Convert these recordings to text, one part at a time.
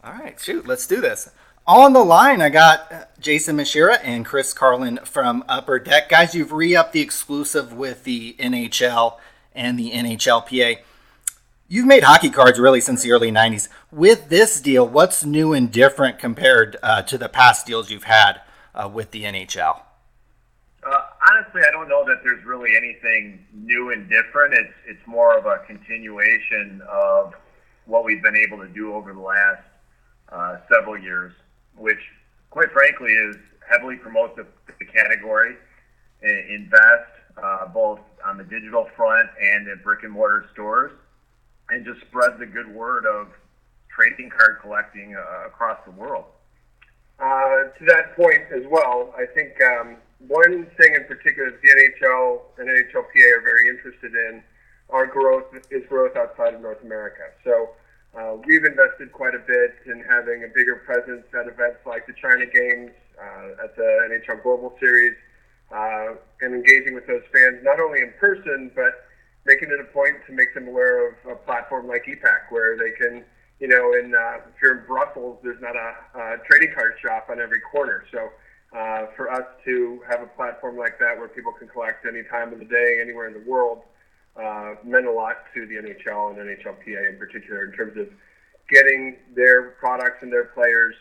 All right, shoot, let's do this. On the line, I got Jason Masherah and Chris Carlin from Upper Deck. Guys, you've re-upped the exclusive with the NHL and the NHLPA. You've made hockey cards really since the early 90s. With this deal, what's new and different compared to the past deals you've had with the NHL? Honestly, I don't know that there's really anything new and different. It's more of a continuation of what we've been able to do over the last several years, which, quite frankly, is heavily promote the category, invest both on the digital front and in brick and mortar stores, and just spread the good word of trading card collecting across the world. To that point as well, I think one thing in particular that the NHL and NHLPA are very interested in our growth is growth outside of North America. So we've invested quite a bit in having a bigger presence at events like the China Games, at the NHL Global Series, and engaging with those fans, not only in person, but making it a point to make them aware of a platform like EPAC, where they can, if you're in Brussels, there's not a trading card shop on every corner. So for us to have a platform like that where people can collect any time of the day, anywhere in the world, meant a lot to the NHL and NHLPA in particular in terms of getting their products and their players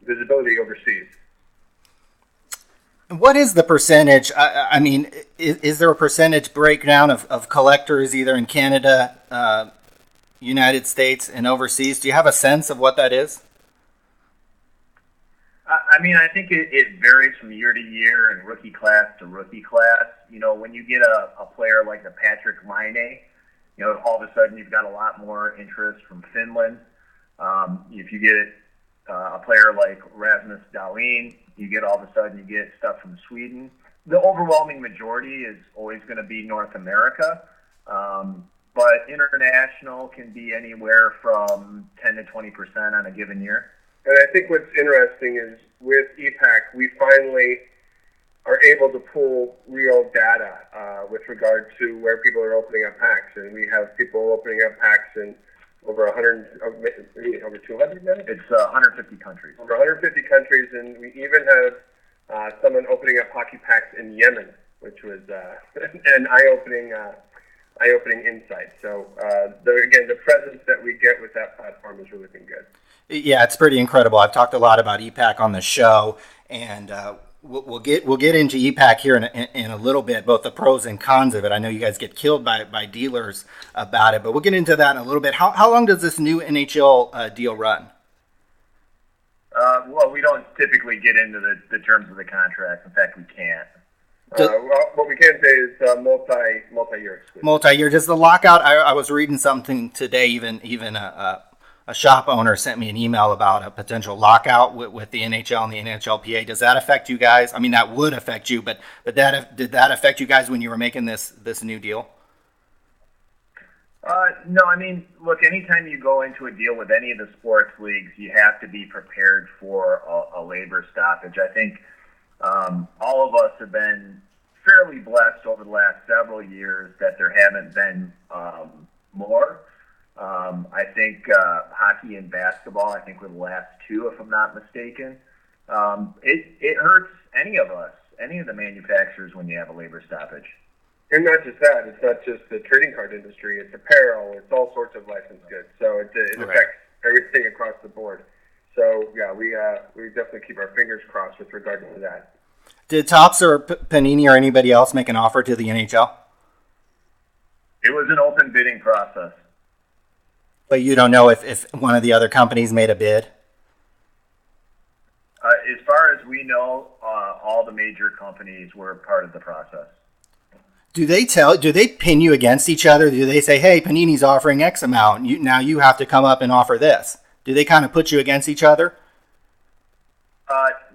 visibility overseas. What is the percentage? I mean, is there a percentage breakdown of collectors either in Canada, United States, and overseas? Do you have a sense of what that is? I think it varies from year to year and rookie class to rookie class. When you get a player like the Patrick Laine, all of a sudden you've got a lot more interest from Finland. If you get a player like Rasmus Dahlin, all of a sudden you get stuff from Sweden. The overwhelming majority is always going to be North America, but international can be anywhere from 10 to 20% on a given year. And I think what's interesting is with EPAC, we finally are able to pull real data with regard to where people are opening up packs. And we have people opening up packs in over 100, over 200 now? It's 150 countries. Over 150 countries, and we even have someone opening up hockey packs in Yemen, which was an eye-opening insight. So, the presence that we get with that platform has really been good. Yeah, it's pretty incredible. I've talked a lot about EPAC on the show, and we'll get into EPAC here in a little bit, both the pros and cons of it. I know you guys get killed by dealers about it, but we'll get into that in a little bit. How long does this new NHL deal run? Well, we don't typically get into the terms of the contract. In fact, we can't. What we can say is multi-year exclusive. Multi-year. Does the lockout? I was reading something today. Even a shop owner sent me an email about a potential lockout with the NHL and the NHLPA. Does that affect you guys? I mean, that would affect you, but did that affect you guys when you were making this new deal? No, look, anytime you go into a deal with any of the sports leagues, you have to be prepared for a labor stoppage. I think all of us have been fairly blessed over the last several years that there haven't been more. I think hockey and basketball, I think were the last two, if I'm not mistaken. It hurts any of us, any of the manufacturers when you have a labor stoppage. And not just that, it's not just the trading card industry, it's apparel, it's all sorts of licensed goods. So it affects everything across the board. So, yeah, we definitely keep our fingers crossed with regard to that. Did Topps or Panini or anybody else make an offer to the NHL? It was an open bidding process. But you don't know if one of the other companies made a bid? As far as we know, all the major companies were part of the process. Do they pin you against each other? Do they say, hey, Panini's offering X amount, now you have to come up and offer this? Do they kind of put you against each other?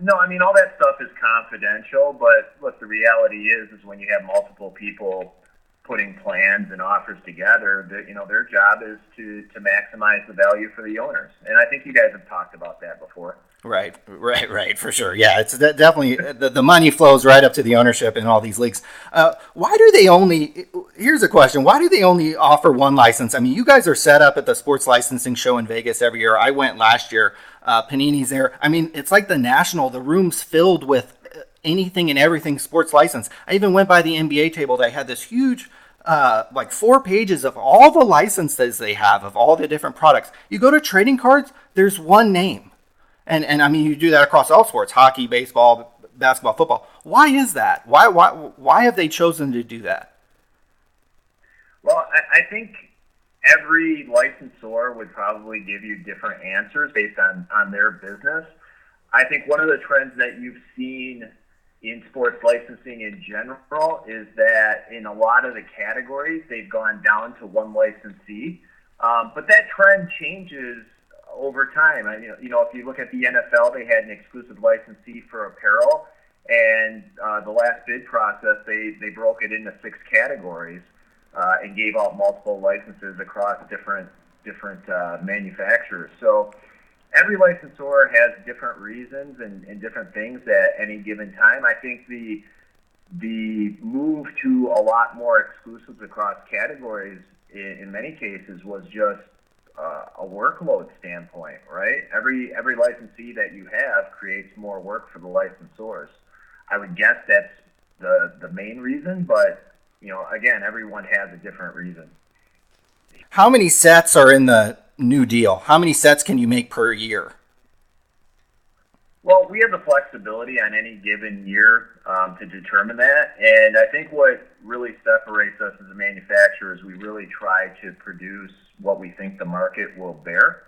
No, all that stuff is confidential, but look, the reality is when you have multiple people putting plans and offers together, that their job is to maximize the value for the owners. And I think you guys have talked about that before. Right, for sure. Yeah, it's definitely the money flows right up to the ownership in all these leagues. Why do they only? Here's a question: why do they only offer one license? I mean, you guys are set up at the sports licensing show in Vegas every year. I went last year. Panini's there. I mean, it's like the National. The room's filled with anything and everything sports license. I even went by the NBA table. They had this huge, like 4 pages of all the licenses they have of all the different products. You go to trading cards, there's one name. And I mean, you do that across all sports: hockey, baseball, basketball, football. Why is that? Why have they chosen to do that? Well, I think every licensor would probably give you different answers based on their business. I think one of the trends that you've seen in sports licensing in general is that in a lot of the categories, they've gone down to one licensee. But that trend changes over time. If you look at the NFL, they had an exclusive licensee for apparel, and the last bid process, they broke it into 6 categories and gave out multiple licenses across different manufacturers. So every licensor has different reasons and different things at any given time. I think the move to a lot more exclusives across categories in many cases was just a workload standpoint, right? Every licensee that you have creates more work for the licensors. I would guess that's the main reason, but again, everyone has a different reason. How many sets are in the new deal? How many sets can you make per year? Well, we have the flexibility on any given year to determine that, and I think what really separates us as a manufacturer is we really try to produce what we think the market will bear.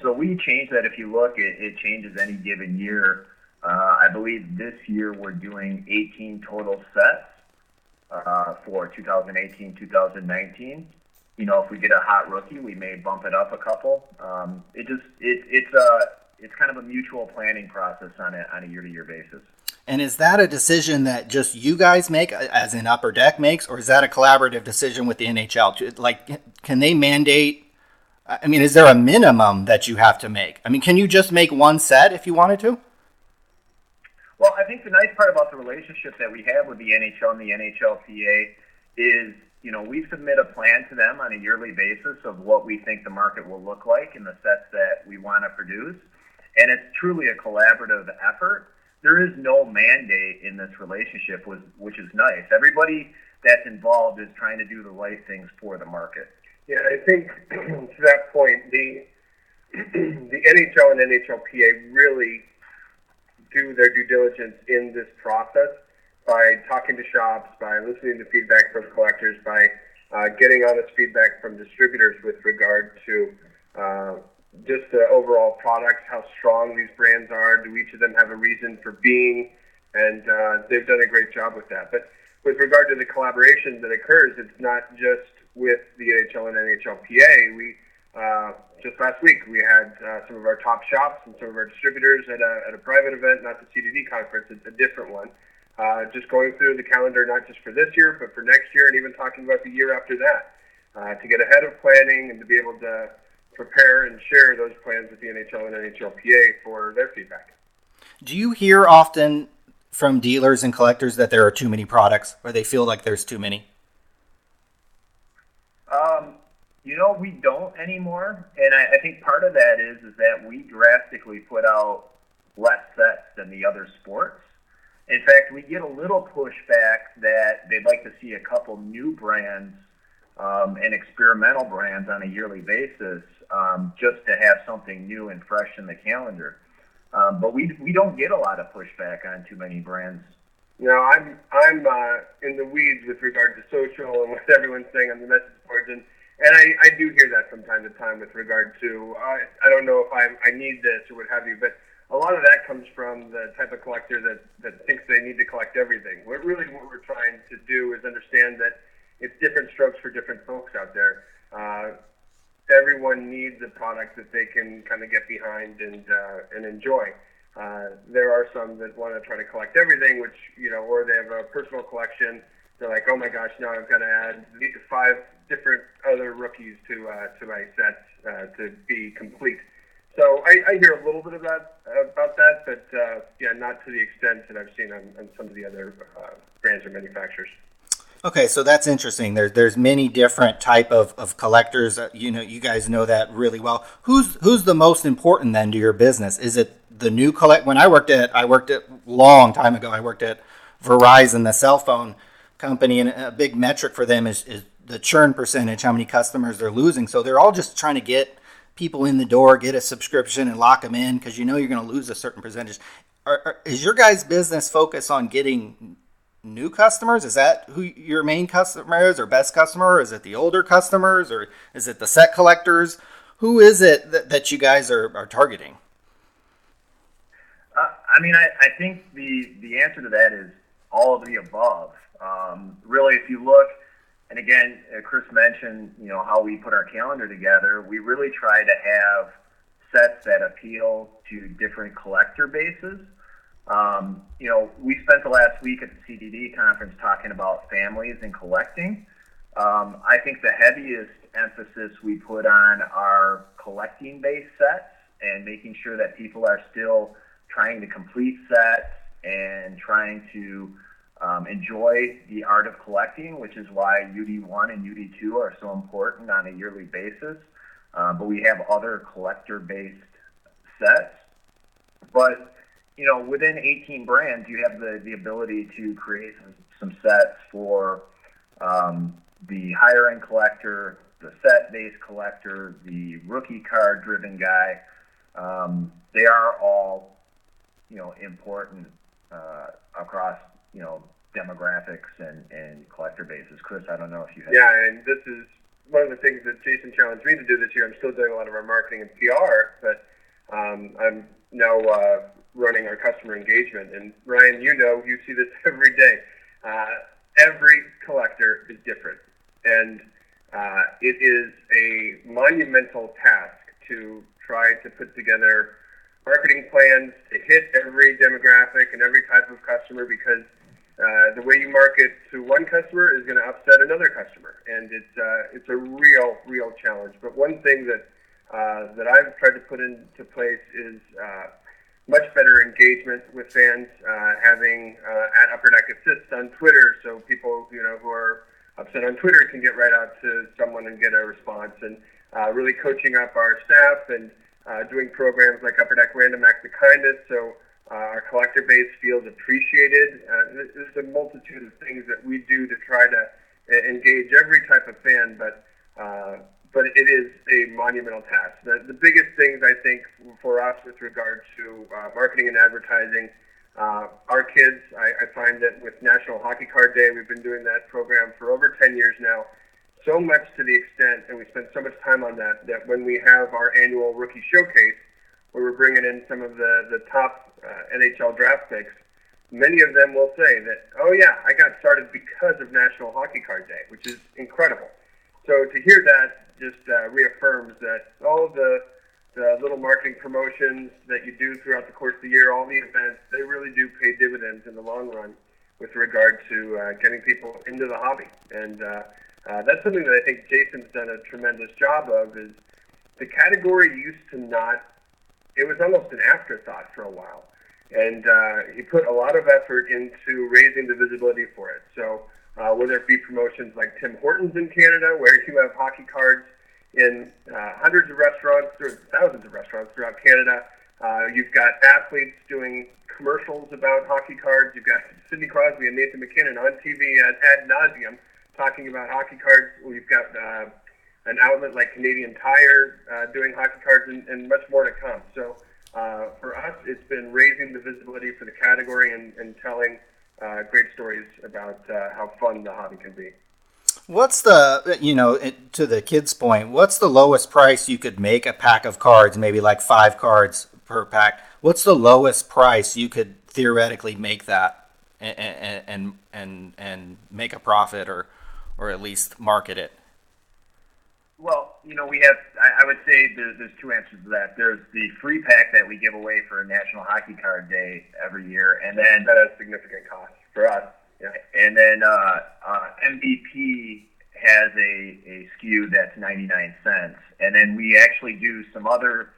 So we change that. If you look, it changes any given year. I believe this year we're doing 18 total sets for 2018, 2019. If we get a hot rookie, we may bump it up a couple. It's kind of a mutual planning process on a year-to-year basis. And is that a decision that just you guys make, as in Upper Deck makes, or is that a collaborative decision with the NHL? Like, can they mandate? I mean, is there a minimum that you have to make? I mean, can you just make one set if you wanted to? Well, I think the nice part about the relationship that we have with the NHL and the NHLPA is, we submit a plan to them on a yearly basis of what we think the market will look like in the sets that we want to produce. And it's truly a collaborative effort. There is no mandate in this relationship, which is nice. Everybody that's involved is trying to do the right things for the market. Yeah, I think to that point, the NHL and NHLPA really do their due diligence in this process by talking to shops, by listening to feedback from collectors, by getting honest feedback from distributors with regard to just the overall products, how strong these brands are, do each of them have a reason for being, and they've done a great job with that. But with regard to the collaboration that occurs, it's not just with the NHL and NHLPA. We just last week we had some of our top shops and some of our distributors at a private event, not the CDD conference, it's a different one. Just going through the calendar, not just for this year, but for next year, and even talking about the year after that, to get ahead of planning and to be able to prepare and share those plans with the NHL and NHLPA for their feedback. Do you hear often from dealers and collectors that there are too many products, or they feel like there's too many? We don't anymore, and I think part of that is that we drastically put out less sets than the other sports. In fact, we get a little pushback that they'd like to see a couple new brands and experimental brands on a yearly basis, just to have something new and fresh in the calendar. But we don't get a lot of pushback on too many brands. No, I'm in the weeds with regard to social and what everyone's saying on the message boards, and I do hear that from time to time with regard to I don't know if I need this or what have you, but a lot of that comes from the type of collector that thinks they need to collect everything. What we're trying to do is understand that it's different strokes for different folks out there. Everyone needs a product that they can kind of get behind and enjoy. There are some that want to try to collect everything, which or they have a personal collection they're like, oh my gosh, now I've got to add 5 different other rookies to my set to be complete. So I hear a little bit about that, but not to the extent that I've seen on some of the other brands or manufacturers. Okay, so that's interesting. There's many different type of collectors. You guys know that really well. Who's the most important then to your business? Is it the new collect? When I worked at long time ago, I worked at Verizon, the cell phone company, and a big metric for them is the churn percentage, how many customers they're losing. So they're all just trying to get people in the door, get a subscription, and lock them in because you're going to lose a certain percentage. Is your guys' business focused on getting new customers? Is that who your main customer is, or best customer? Or is it the older customers, or is it the set collectors? Who is it that you guys are targeting? I think the answer to that is all of the above. Really, if you look, and again, Chris mentioned, how we put our calendar together. We really try to have sets that appeal to different collector bases. We spent the last week at the CDD conference talking about families and collecting. I think the heaviest emphasis we put on are collecting-based sets and making sure that people are still trying to complete sets and trying to enjoy the art of collecting, which is why UD1 and UD2 are so important on a yearly basis. But we have other collector-based sets. But within 18 brands, you have the ability to create some sets for the higher-end collector, the set-based collector, the rookie card-driven guy. They are all, important across, demographics and collector bases. Chris, I don't know if you have... Yeah, and this is one of the things that Jason challenged me to do this year. I'm still doing a lot of our marketing and PR, but I'm now running our customer engagement. And Ryan, you see this every day. Every collector is different. And it is a monumental task to try to put together marketing plans to hit every demographic and every type of customer, because the way you market to one customer is going to upset another customer. And it's a real challenge. But one thing that I've tried to put into place is much better engagement with fans, having at Upper Deck Assist on Twitter, so people who are upset on Twitter can get right out to someone and get a response, and really coaching up our staff and doing programs like Upper Deck Random Acts of Kindness, so our collector base feels appreciated. There's a multitude of things that we do to try to engage every type of fan, but it is a monumental task. The biggest things, I think, for us with regard to marketing and advertising, our kids, I find that with National Hockey Card Day, we've been doing that program for over 10 years now, so much to the extent, and we spend so much time on that when we have our annual rookie showcase, where we're bringing in some of the top NHL draft picks, many of them will say that, oh yeah, I got started because of National Hockey Card Day, which is incredible. So to hear that just reaffirms that all of the little marketing promotions that you do throughout the course of the year, all the events, they really do pay dividends in the long run with regard to getting people into the hobby. And that's something that I think Jason's done a tremendous job of. Is the category used to not, it was almost an afterthought for a while. And he put a lot of effort into raising the visibility for it. So whether it be promotions like Tim Hortons in Canada, where you have hockey cards in hundreds of restaurants, thousands of restaurants throughout Canada. You've got athletes doing commercials about hockey cards. You've got Sidney Crosby and Nathan McKinnon on TV ad nauseum talking about hockey cards. We've got an outlet like Canadian Tire doing hockey cards, and much more to come. So for us, it's been raising the visibility for the category and telling great stories about how fun the hobby can be. What's the, to the kids' point, what's the lowest price you could make a pack of cards, maybe like 5 cards per pack? What's the lowest price you could theoretically make that and make a profit or at least market it? Well, we have, I would say there's 2 answers to that. There's the free pack that we give away for National Hockey Card Day every year, and then that has significant cost for us. And then MVP has a SKU that's 99 cents. And then we actually do some other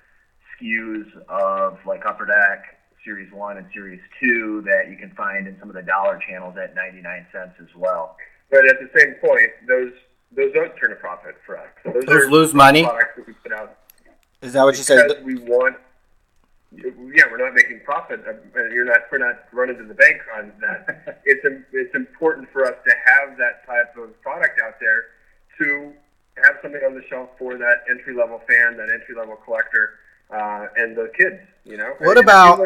SKUs of like Upper Deck, Series 1 and Series 2 that you can find in some of the dollar channels at 99 cents as well. But at the same point, those don't turn a profit for us. Those lose money? Products that we put out. Is that what you said? Because we want... Yeah, we're not making profit. We're not running to the bank on that. It's important for us to have that type of product out there to have something on the shelf for that entry level fan, that entry level collector, and the kids. You know. What about?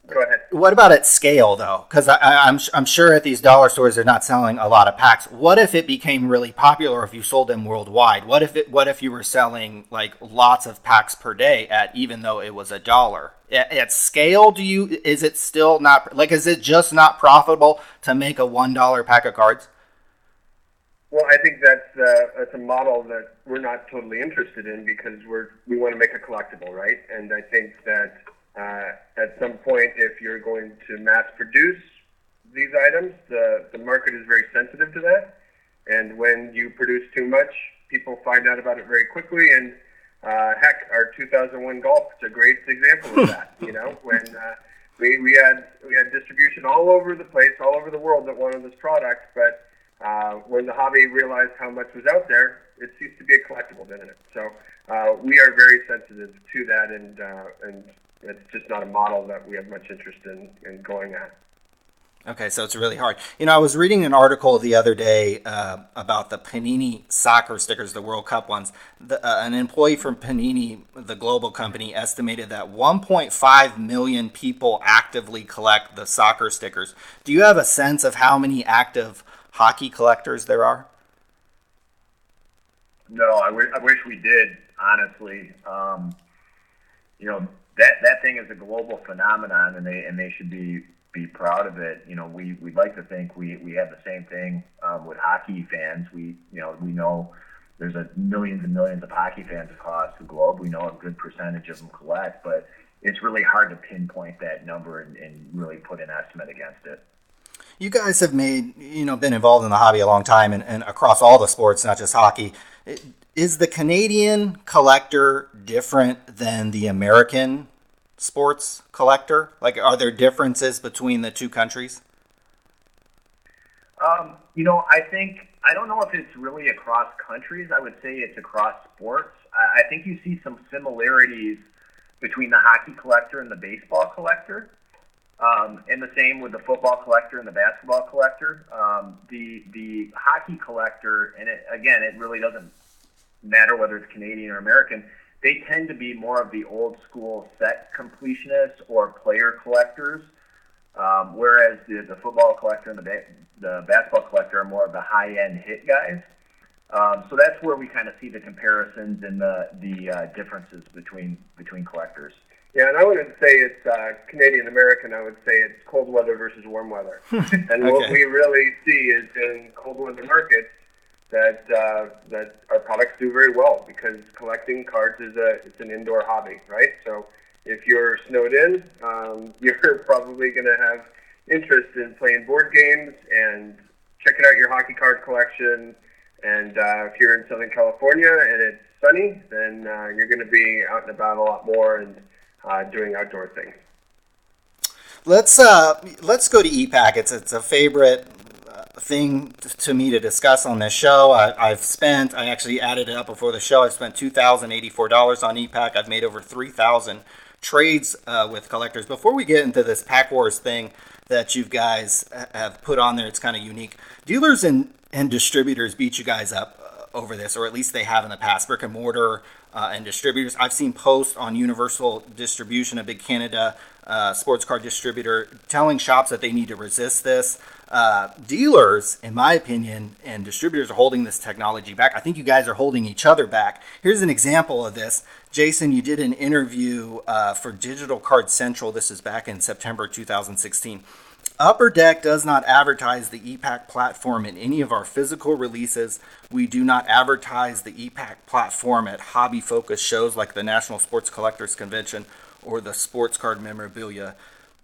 Go ahead. What about at scale, though? Because I'm sure at these dollar stores they're not selling a lot of packs. What if it became really popular if you sold them worldwide? What if you were selling like lots of packs per day at even though it was $1 at scale? Is it still not like? Is it just not profitable to make a $1 pack of cards? Well, I think that's a model that we're not totally interested in because we want to make a collectible, right? And I think that. At some point, if you're going to mass produce these items, the market is very sensitive to that. And when you produce too much, people find out about it very quickly. And heck, our 2001 Golf is a great example of that. You know, when we had distribution all over the place, all over the world that wanted this product, but when the hobby realized how much was out there, it ceased to be a collectible, didn't it? So we are very sensitive to that, and it's just not a model that we have much interest in going at. Okay, so it's really hard. You know, I was reading an article the other day about the Panini soccer stickers, the World Cup ones. An employee from Panini, the global company, estimated that 1.5 million people actively collect the soccer stickers. Do you have a sense of how many active hockey collectors there are? No, I wish we did, honestly. You know, that thing is a global phenomenon, and they should be proud of it. You know, we'd like to think we have the same thing with hockey fans. We know there's millions and millions of hockey fans across the globe. We know a good percentage of them collect, but it's really hard to pinpoint that number and really put an estimate against it. You guys have been involved in the hobby a long time and across all the sports, not just hockey. Is the Canadian collector different than the American sports collector? Like, are there differences between the two countries? I don't know if it's really across countries. I would say it's across sports. I think you see some similarities between the hockey collector and the baseball collector. And the same with the football collector and the basketball collector. The hockey collector, and it really doesn't matter whether it's Canadian or American, they tend to be more of the old school set completionists or player collectors, whereas the football collector and the basketball collector are more of the high-end hit guys. So that's where we kind of see the comparisons and the differences between collectors. Yeah, and I wouldn't say it's Canadian-American. I would say it's cold weather versus warm weather. And okay. What we really see is in cold weather markets that our products do very well because collecting cards it's an indoor hobby, right? So if you're snowed in, you're probably going to have interest in playing board games and checking out your hockey card collection. And if you're in Southern California and it's sunny, then you're going to be out and about a lot more and doing outdoor things. Let's go to e-Pack. It's a favorite thing to me to discuss on this show. I actually added it up before the show. I've spent $2,084 on e-Pack. I've made over 3,000 trades with collectors. Before we get into this Pack Wars thing that you guys have put on there, it's kind of unique. Dealers and distributors beat you guys up over this, or at least they have in the past. Brick and mortar and distributors. I've seen posts on Universal Distribution, a big Canada sports card distributor, telling shops that they need to resist this. Dealers, in my opinion, and distributors are holding this technology back. I think you guys are holding each other back. Here's an example of this. Jason, you did an interview for Digital Card Central. This is back in September 2016. Upper Deck does not advertise the e-Pack platform in any of our physical releases. We do not advertise the e-Pack platform at hobby-focused shows like the National Sports Collectors Convention or the Sports Card Memorabilia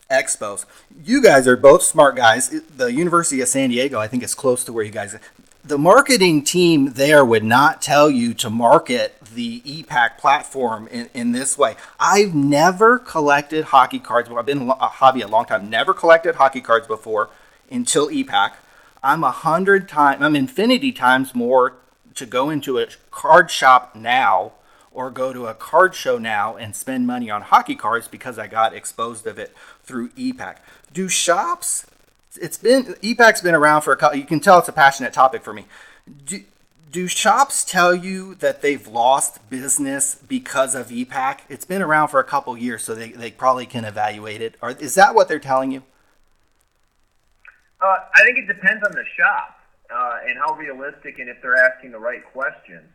expos. You guys are both smart guys. The University of San Diego, I think, is close to where you guys are. The marketing team there would not tell you to market the EPAC platform in this way. I've never collected hockey cards. Well, I've been in a hobby a long time. Never collected hockey cards before until EPAC. I'm infinity times more to go into a card shop now or go to a card show now and spend money on hockey cards because I got exposed of it through EPAC. Do shops? EPAC's been around for a couple. You can tell it's a passionate topic for me. Do shops tell you that they've lost business because of EPAC? It's been around for a couple years, so they probably can evaluate it. Or is that what they're telling you? I think it depends on the shop and how realistic and if they're asking the right questions.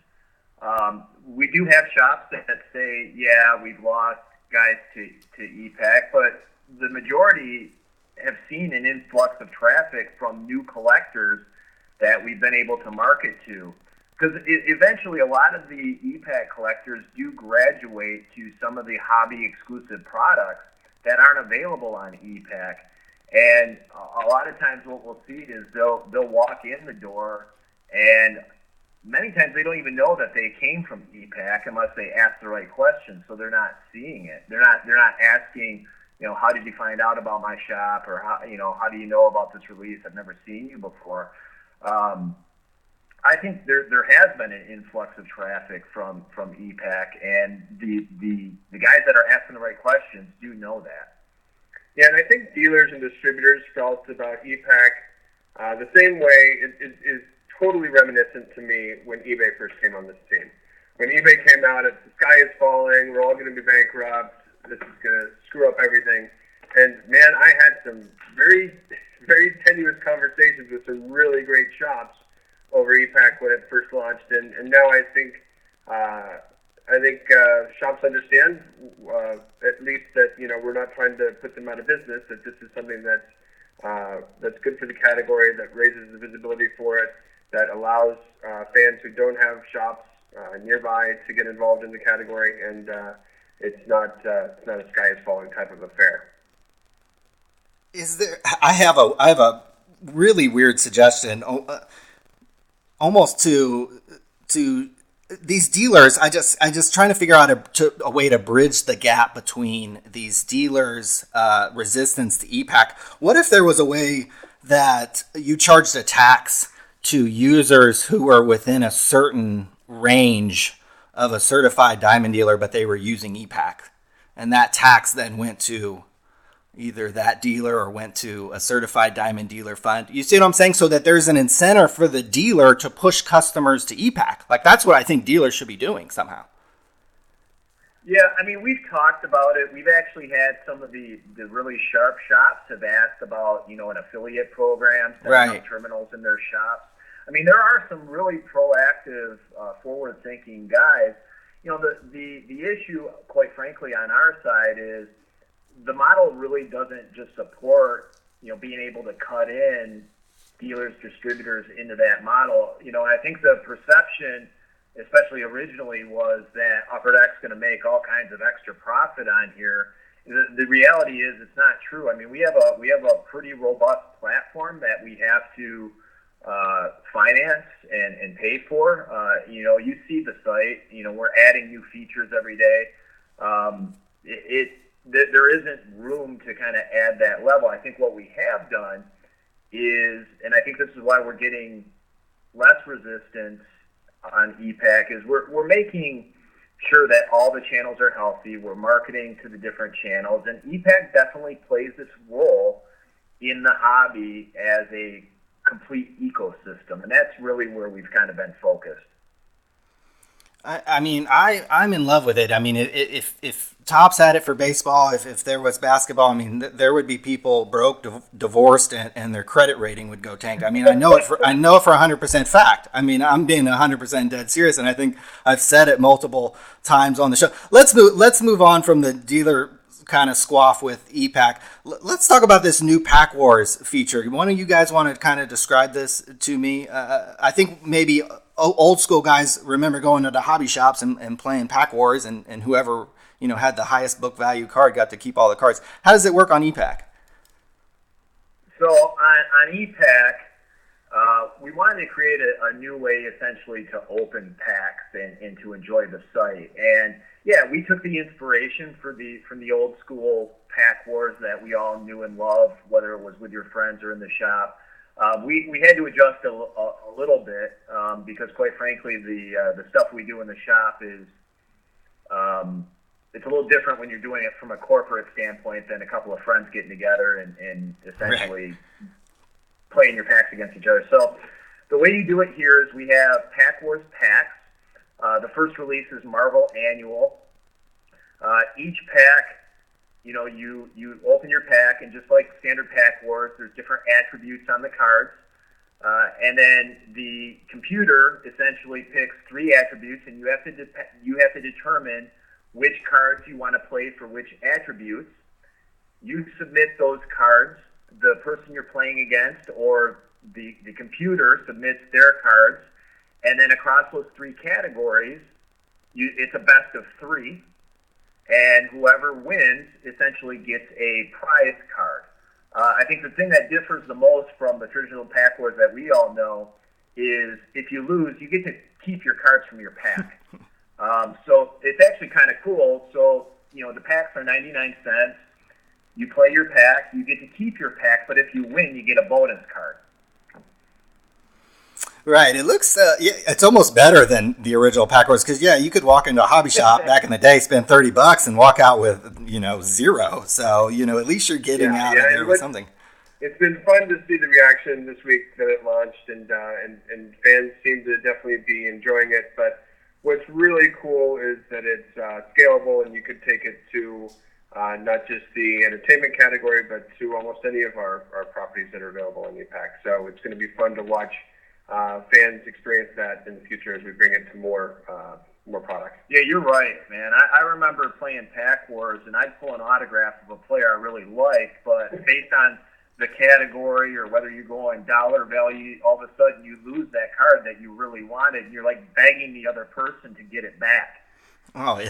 We do have shops that say, yeah, we've lost guys to EPAC, but the majority have seen an influx of traffic from new collectors that we've been able to market to. Because eventually a lot of the EPAC collectors do graduate to some of the hobby exclusive products that aren't available on EPAC. And a lot of times what we'll see is they'll walk in the door, and many times they don't even know that they came from EPAC unless they ask the right questions. So they're not seeing it. They're not asking, how did you find out about my shop, or how do you know about this release? I've never seen you before. I think there has been an influx of traffic from EPAC, and the guys that are asking the right questions do know that. Yeah, and I think dealers and distributors felt about EPAC the same way. It is totally reminiscent to me when eBay first came on this scene. When eBay came out, it's the sky is falling, we're all going to be bankrupt, this is going to screw up everything. And man, I had some very, very tenuous conversations with some really great shops over EPAC when it first launched. And now I think shops understand, at least that we're not trying to put them out of business. That this is something that's good for the category, that raises the visibility for it, that allows fans who don't have shops nearby to get involved in the category, and it's not a sky is falling type of affair. I have a really weird suggestion, almost to these dealers. I just trying to figure out a way to bridge the gap between these dealers' resistance to EPAC. What if there was a way that you charged a tax to users who are within a certain range of a certified diamond dealer, but they were using EPAC, and that tax then went to either that dealer or went to a certified diamond dealer fund? You see what I'm saying? So that there's an incentive for the dealer to push customers to EPAC. Like, that's what I think dealers should be doing somehow. Yeah, I mean, we've talked about it. We've actually had some of the really sharp shops have asked about, an affiliate program, setting up terminals in their shops. I mean, there are some really proactive, forward-thinking guys. The issue, quite frankly, on our side is the model really doesn't just support, being able to cut in dealers, distributors into that model. I think the perception, especially originally, was that Upper Deck's going to make all kinds of extra profit on here. The reality is it's not true. I mean, we have a pretty robust platform that we have to finance and pay for. You see the site. We're adding new features every day. There isn't room to kind of add that level. I think what we have done is, and I think this is why we're getting less resistance on EPAC, is we're making sure that all the channels are healthy. We're marketing to the different channels, and EPAC definitely plays its role in the hobby as a complete ecosystem, and that's really where we've kind of been focused. I'm in love with it. I mean, if Topps had it for baseball, if there was basketball, I mean, there would be people broke, divorced, and their credit rating would go tank. I mean, I know it for 100% fact. I mean, I'm being 100% dead serious, and I think I've said it multiple times on the show. Let's move on from the dealer kind of squaff with EPAC. Let's talk about this new Pack Wars feature. One of you guys want to kind of describe this to me? I think maybe old school guys remember going to the hobby shops and playing Pack Wars, and whoever, had the highest book value card got to keep all the cards. How does it work on ePack? So on ePack, we wanted to create a new way, essentially, to open packs and to enjoy the site. And yeah, we took the inspiration from the old school Pack Wars that we all knew and loved, whether it was with your friends or in the shop. We had to adjust a little bit because, quite frankly, the stuff we do in the shop is it's a little different when you're doing it from a corporate standpoint than a couple of friends getting together and essentially playing your packs against each other. So the way you do it here is we have Pack Wars packs. The first release is Marvel Annual. Each pack, you open your pack, and just like standard Pack Wars, there's different attributes on the cards. And then the computer essentially picks 3 attributes, and you have to determine which cards you want to play for which attributes. You submit those cards. The person you're playing against or the computer submits their cards, and then across those 3 categories, it's a best of 3, and whoever wins essentially gets a prize card. I think the thing that differs the most from the traditional Pack Wars that we all know is if you lose, you get to keep your cards from your pack. So it's actually kind of cool. So, the packs are 99 cents. You play your pack, you get to keep your pack, but if you win, you get a bonus card. Right. It looks, it's almost better than the original Pack Wars because, you could walk into a hobby shop back in the day, spend $30 and walk out with, 0. So, at least you're getting out of there with something. It's been fun to see the reaction this week that it launched, and fans seem to definitely be enjoying it. But what's really cool is that it's scalable, and you could take it to not just the entertainment category, but to almost any of our properties that are available in ePack. So it's going to be fun to watch fans experience that in the future as we bring it to more products. Yeah, you're right, man. I remember playing Pack Wars, and I'd pull an autograph of a player I really liked, but based on the category or whether you go on dollar value, all of a sudden you lose that card that you really wanted, and you're like begging the other person to get it back. Oh,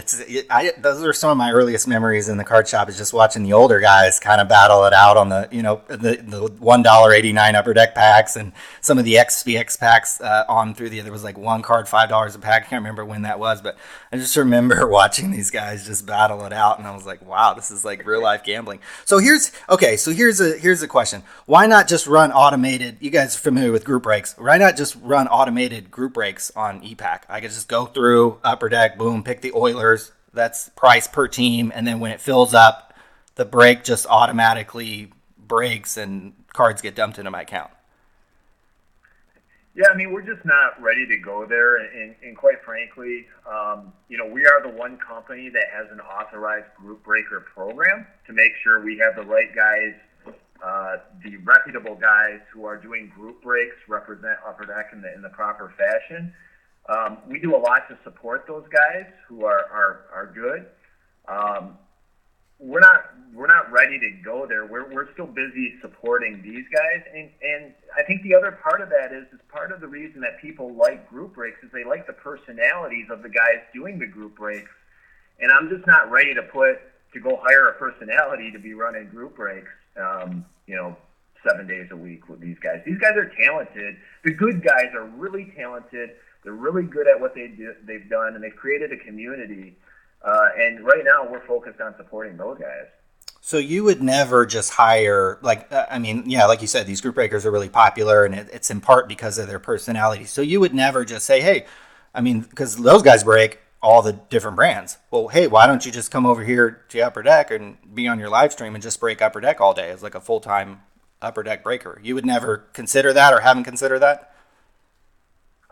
those are some of my earliest memories in the card shop, is just watching the older guys kind of battle it out on the $1.89 Upper Deck packs and some of the XPX packs on through there was like one card, $5 a pack. I can't remember when that was, but I just remember watching these guys just battle it out, and I was like, wow, this is like real life gambling. So here's a question. Why not just run automated? You guys are familiar with group breaks. Why not just run automated group breaks on ePack? I could just go through Upper Deck, boom, pick the Oilers, that's price per team, and then when it fills up, the break just automatically breaks and cards get dumped into my account. Yeah, I mean, we're just not ready to go there, and quite frankly, we are the one company that has an authorized group breaker program to make sure we have the right guys, the reputable guys who are doing group breaks represent Upper Deck in the proper fashion. We do a lot to support those guys who are good. We're not ready to go there. We're still busy supporting these guys, and I think the other part of that is part of the reason that people like group breaks is they like the personalities of the guys doing the group breaks, and I'm just not ready to go hire a personality to be running group breaks. 7 days a week with these guys. These guys are talented. The good guys are really talented. They're really good at what they've done, and they've created a community. And right now, we're focused on supporting those guys. So you would never just hire, like you said, these group breakers are really popular, and it's in part because of their personality. So you would never just say, hey, because those guys break all the different brands. Well, hey, why don't you just come over here to Upper Deck and be on your live stream and just break Upper Deck all day as like a full-time Upper Deck breaker? You would never consider that or haven't considered that?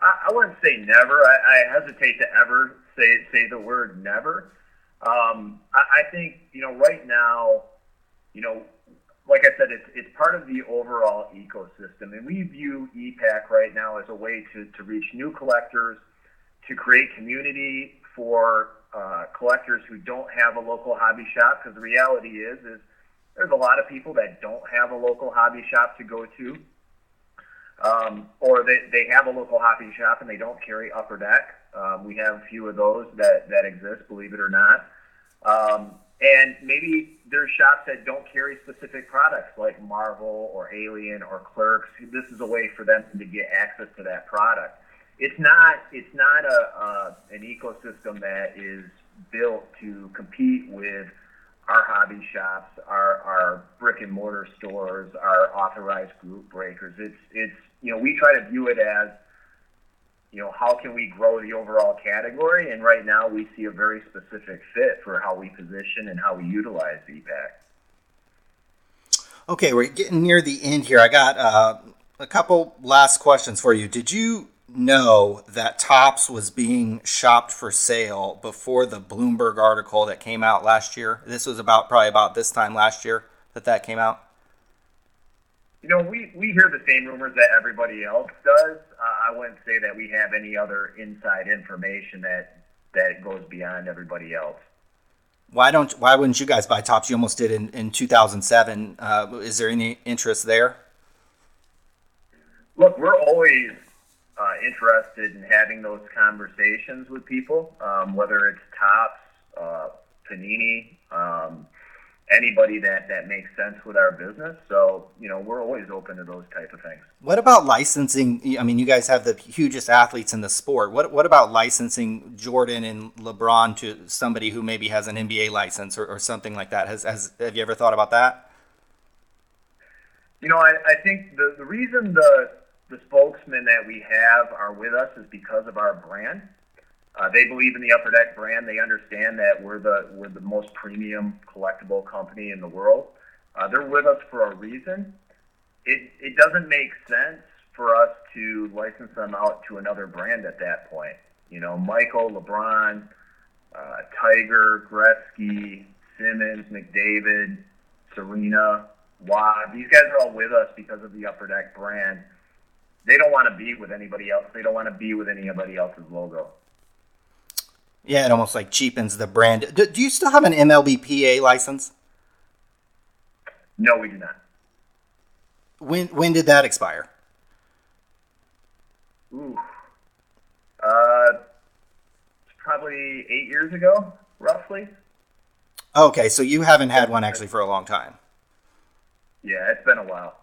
I wouldn't say never. I hesitate to ever say the word never. I think, right now, like I said, it's part of the overall ecosystem. And we view ePack right now as a way to reach new collectors, to create community for collectors who don't have a local hobby shop. Because the reality is there's a lot of people that don't have a local hobby shop to go to. Or they have a local hobby shop and they don't carry Upper Deck. We have a few of those that exist, believe it or not. And maybe there's shops that don't carry specific products like Marvel or Alien or Clerks. This is a way for them to get access to that product. It's not an ecosystem that is built to compete with our hobby shops, our brick and mortar stores, our authorized group breakers. It's we try to view it as, how can we grow the overall category? And right now we see a very specific fit for how we position and how we utilize ZPAC. Okay, we're getting near the end here. I got a couple last questions for you. Did you know that Topps was being shopped for sale before the Bloomberg article that came out last year? This was probably about this time last year that came out. We hear the same rumors that everybody else does. I wouldn't say that we have any other inside information that goes beyond everybody else. Why wouldn't you guys buy Topps? You almost did in 2007. Is there any interest there? Look, we're always interested in having those conversations with people, whether it's Topps, Panini, anybody that makes sense with our business. So, we're always open to those type of things. What about licensing? I mean, you guys have the hugest athletes in the sport. What about licensing Jordan and LeBron to somebody who maybe has an NBA license or something like that? Have you ever thought about that? I think the reason the spokesmen that we have are with us is because of our brand. They believe in the Upper Deck brand. They understand that we're the most premium collectible company in the world. They're with us for a reason. It doesn't make sense for us to license them out to another brand at that point. Michael, LeBron, Tiger, Gretzky, Simmons, McDavid, Serena, Watt. These guys are all with us because of the Upper Deck brand. They don't want to be with anybody else. They don't want to be with anybody else's logo. Yeah, it almost cheapens the brand. Do you still have an MLBPA license? No, we do not. When did that expire? Ooh. It's probably 8 years ago, roughly. Okay, so you haven't had one actually for a long time. Yeah, it's been a while.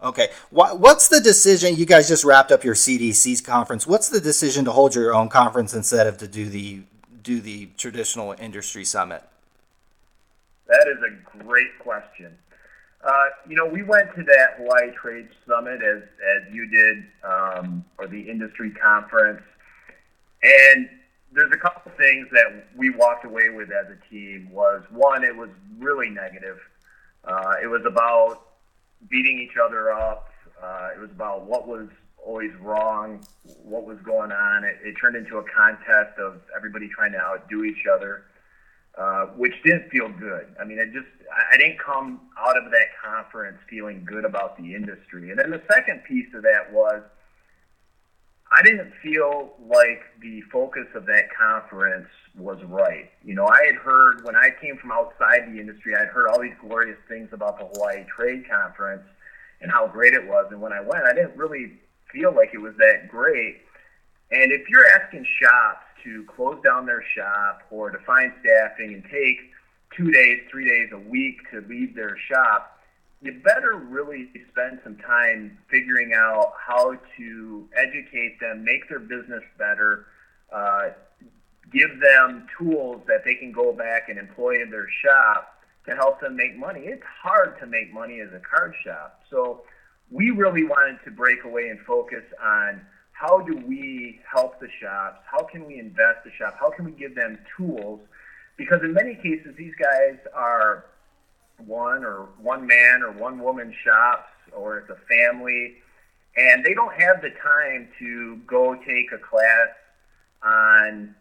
Okay. What's the decision? You guys just wrapped up your CDC's conference. What's the decision to hold your own conference instead of to do the traditional industry summit? That is a great question. We went to that Hawaii Trade Summit as you did, or the industry conference, and there's a couple things that we walked away with as a team. Was one, it was really negative. It was about beating each other up. It was about what was always wrong, what was going on. It turned into a contest of everybody trying to outdo each other, which didn't feel good. I mean, I didn't come out of that conference feeling good about the industry. And then the second piece of that was I didn't feel like the focus of that conference was right. I had heard, when I came from outside the industry, I had heard all these glorious things about the Hawaii Trade Conference and how great it was. And when I went, I didn't really feel like it was that great. And if you're asking shops to close down their shop or to find staffing and take 2 days, 3 days a week to leave their shop, you better really spend some time figuring out how to educate them, make their business better, give them tools that they can go back and employ in their shop to help them make money. It's hard to make money as a card shop. So we really wanted to break away and focus on how do we help the shops? How can we invest the shop? How can we give them tools? Because in many cases, these guys are one man or one woman shops, or it's a family, and they don't have the time to go take a class on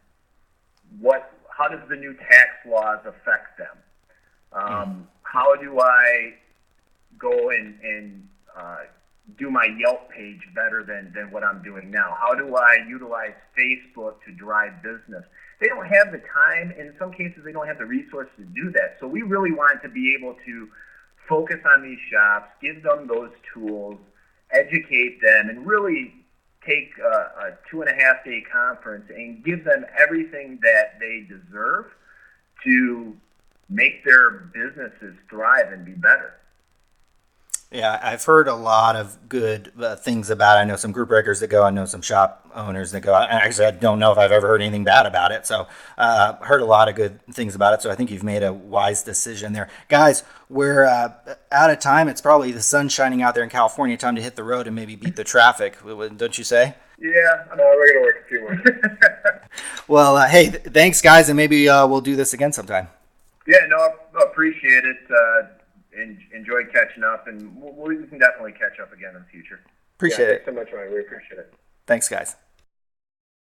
how does the new tax laws affect them? How do I go and do my Yelp page better than what I'm doing now? How do I utilize Facebook to drive business? They don't have the time. In some cases, they don't have the resources to do that. So we really wanted to be able to focus on these shops, give them those tools, educate them and really take a 2.5-day conference and give them everything that they deserve to make their businesses thrive and be better. Yeah, I've heard a lot of good things about it. I know some group breakers that go. I know some shop owners that go. Actually, I don't know if I've ever heard anything bad about it. So heard a lot of good things about it. So I think you've made a wise decision there. Guys, we're out of time. It's probably the sun shining out there in California. Time to hit the road and maybe beat the traffic. Don't you say? Yeah. We're going to work a few more. Well, hey, thanks, guys. And maybe we'll do this again sometime. Yeah, no, I appreciate it. Enjoyed catching up, and we can definitely catch up again in the future. Appreciate it. Thanks so much, Ryan. We appreciate it. Thanks, guys.